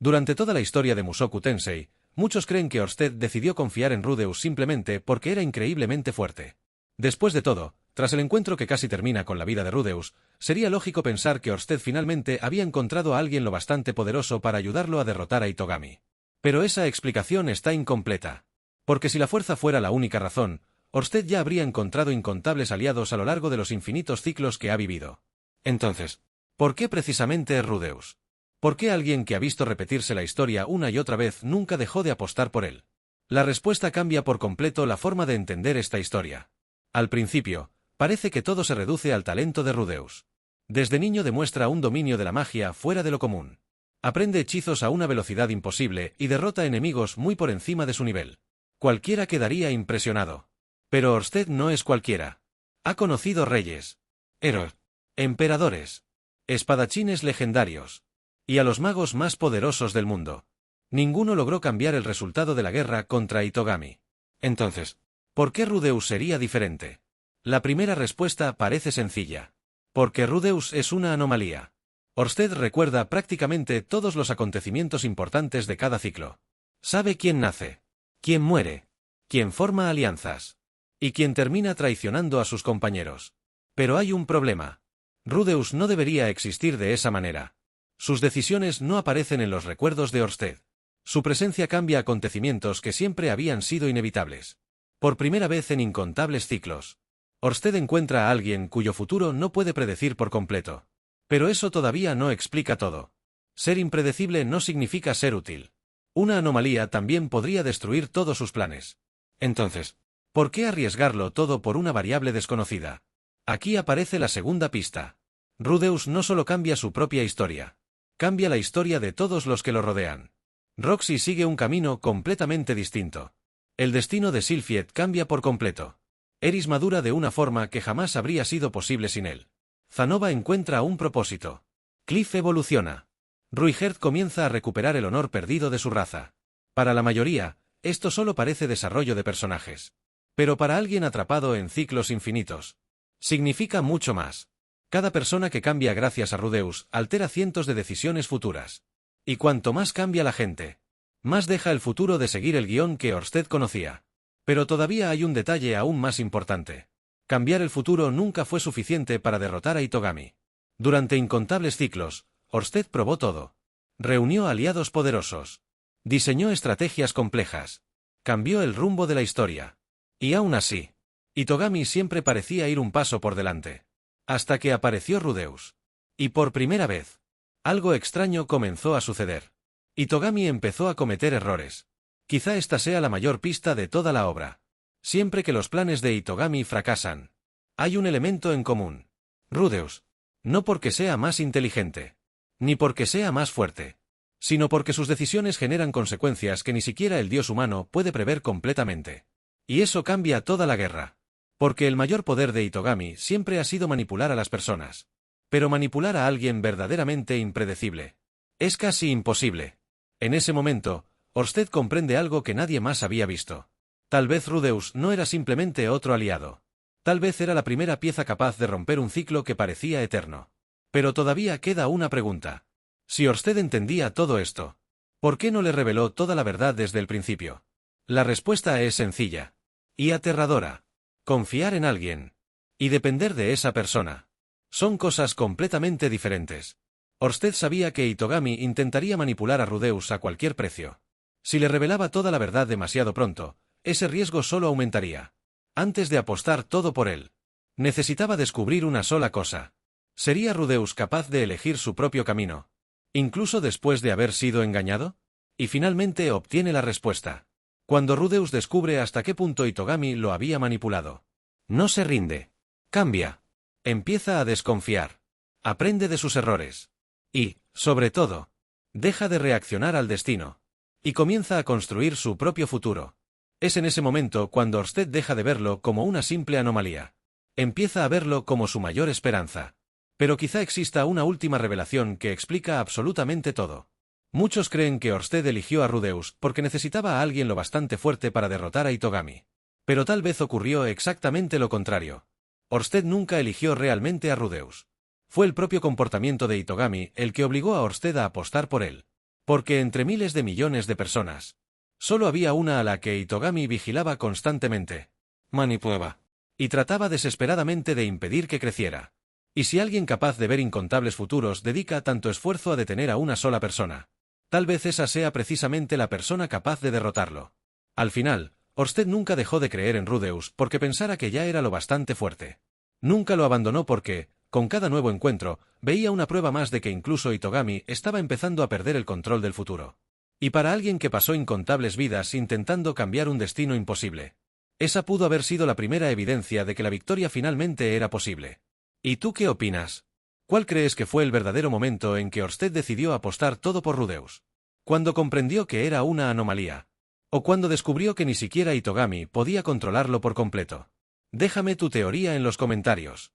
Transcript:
Durante toda la historia de Mushoku Tensei, muchos creen que Orsted decidió confiar en Rudeus simplemente porque era increíblemente fuerte. Después de todo, tras el encuentro que casi termina con la vida de Rudeus, sería lógico pensar que Orsted finalmente había encontrado a alguien lo bastante poderoso para ayudarlo a derrotar a Itogami. Pero esa explicación está incompleta. Porque si la fuerza fuera la única razón, Orsted ya habría encontrado incontables aliados a lo largo de los infinitos ciclos que ha vivido. Entonces, ¿por qué precisamente Rudeus? ¿Por qué alguien que ha visto repetirse la historia una y otra vez nunca dejó de apostar por él? La respuesta cambia por completo la forma de entender esta historia. Al principio, parece que todo se reduce al talento de Rudeus. Desde niño demuestra un dominio de la magia fuera de lo común. Aprende hechizos a una velocidad imposible y derrota enemigos muy por encima de su nivel. Cualquiera quedaría impresionado. Pero Orsted no es cualquiera. Ha conocido reyes, héroes, emperadores, espadachines legendarios, y a los magos más poderosos del mundo. Ninguno logró cambiar el resultado de la guerra contra Itogami. Entonces, ¿por qué Rudeus sería diferente? La primera respuesta parece sencilla. Porque Rudeus es una anomalía. Orsted recuerda prácticamente todos los acontecimientos importantes de cada ciclo. Sabe quién nace, quién muere, quién forma alianzas, y quién termina traicionando a sus compañeros. Pero hay un problema. Rudeus no debería existir de esa manera. Sus decisiones no aparecen en los recuerdos de Orsted. Su presencia cambia acontecimientos que siempre habían sido inevitables. Por primera vez en incontables ciclos, Orsted encuentra a alguien cuyo futuro no puede predecir por completo. Pero eso todavía no explica todo. Ser impredecible no significa ser útil. Una anomalía también podría destruir todos sus planes. Entonces, ¿por qué arriesgarlo todo por una variable desconocida? Aquí aparece la segunda pista. Rudeus no solo cambia su propia historia. Cambia la historia de todos los que lo rodean. Roxy sigue un camino completamente distinto. El destino de Sylphied cambia por completo. Eris madura de una forma que jamás habría sido posible sin él. Zanova encuentra un propósito. Cliff evoluciona. Ruigerd comienza a recuperar el honor perdido de su raza. Para la mayoría, esto solo parece desarrollo de personajes. Pero para alguien atrapado en ciclos infinitos, significa mucho más. Cada persona que cambia gracias a Rudeus altera cientos de decisiones futuras. Y cuanto más cambia la gente, más deja el futuro de seguir el guión que Orsted conocía. Pero todavía hay un detalle aún más importante. Cambiar el futuro nunca fue suficiente para derrotar a Itogami. Durante incontables ciclos, Orsted probó todo. Reunió aliados poderosos. Diseñó estrategias complejas. Cambió el rumbo de la historia. Y aún así, Itogami siempre parecía ir un paso por delante. Hasta que apareció Rudeus. Y por primera vez, algo extraño comenzó a suceder. Itogami empezó a cometer errores. Quizá esta sea la mayor pista de toda la obra. Siempre que los planes de Itogami fracasan, hay un elemento en común. Rudeus. No porque sea más inteligente, ni porque sea más fuerte, sino porque sus decisiones generan consecuencias que ni siquiera el dios humano puede prever completamente. Y eso cambia toda la guerra. Porque el mayor poder de Itogami siempre ha sido manipular a las personas. Pero manipular a alguien verdaderamente impredecible es casi imposible. En ese momento, Orsted comprende algo que nadie más había visto. Tal vez Rudeus no era simplemente otro aliado. Tal vez era la primera pieza capaz de romper un ciclo que parecía eterno. Pero todavía queda una pregunta. Si Orsted entendía todo esto, ¿por qué no le reveló toda la verdad desde el principio? La respuesta es sencilla y aterradora. Confiar en alguien y depender de esa persona son cosas completamente diferentes. Orsted sabía que Itogami intentaría manipular a Rudeus a cualquier precio. Si le revelaba toda la verdad demasiado pronto, ese riesgo solo aumentaría. Antes de apostar todo por él, necesitaba descubrir una sola cosa. ¿Sería Rudeus capaz de elegir su propio camino, incluso después de haber sido engañado? Y finalmente obtiene la respuesta. Cuando Rudeus descubre hasta qué punto Itogami lo había manipulado. No se rinde. Cambia. Empieza a desconfiar. Aprende de sus errores. Y, sobre todo, deja de reaccionar al destino. Y comienza a construir su propio futuro. Es en ese momento cuando Orsted deja de verlo como una simple anomalía. Empieza a verlo como su mayor esperanza. Pero quizá exista una última revelación que explica absolutamente todo. Muchos creen que Orsted eligió a Rudeus porque necesitaba a alguien lo bastante fuerte para derrotar a Itogami. Pero tal vez ocurrió exactamente lo contrario. Orsted nunca eligió realmente a Rudeus. Fue el propio comportamiento de Itogami el que obligó a Orsted a apostar por él. Porque entre miles de millones de personas, solo había una a la que Itogami vigilaba constantemente. Manipulaba. Y trataba desesperadamente de impedir que creciera. Y si alguien capaz de ver incontables futuros dedica tanto esfuerzo a detener a una sola persona, tal vez esa sea precisamente la persona capaz de derrotarlo. Al final, Orsted nunca dejó de creer en Rudeus porque pensara que ya era lo bastante fuerte. Nunca lo abandonó porque, con cada nuevo encuentro, veía una prueba más de que incluso Itogami estaba empezando a perder el control del futuro. Y para alguien que pasó incontables vidas intentando cambiar un destino imposible, esa pudo haber sido la primera evidencia de que la victoria finalmente era posible. ¿Y tú qué opinas? ¿Cuál crees que fue el verdadero momento en que Orsted decidió apostar todo por Rudeus? ¿Cuando comprendió que era una anomalía? ¿O cuando descubrió que ni siquiera Itogami podía controlarlo por completo? Déjame tu teoría en los comentarios.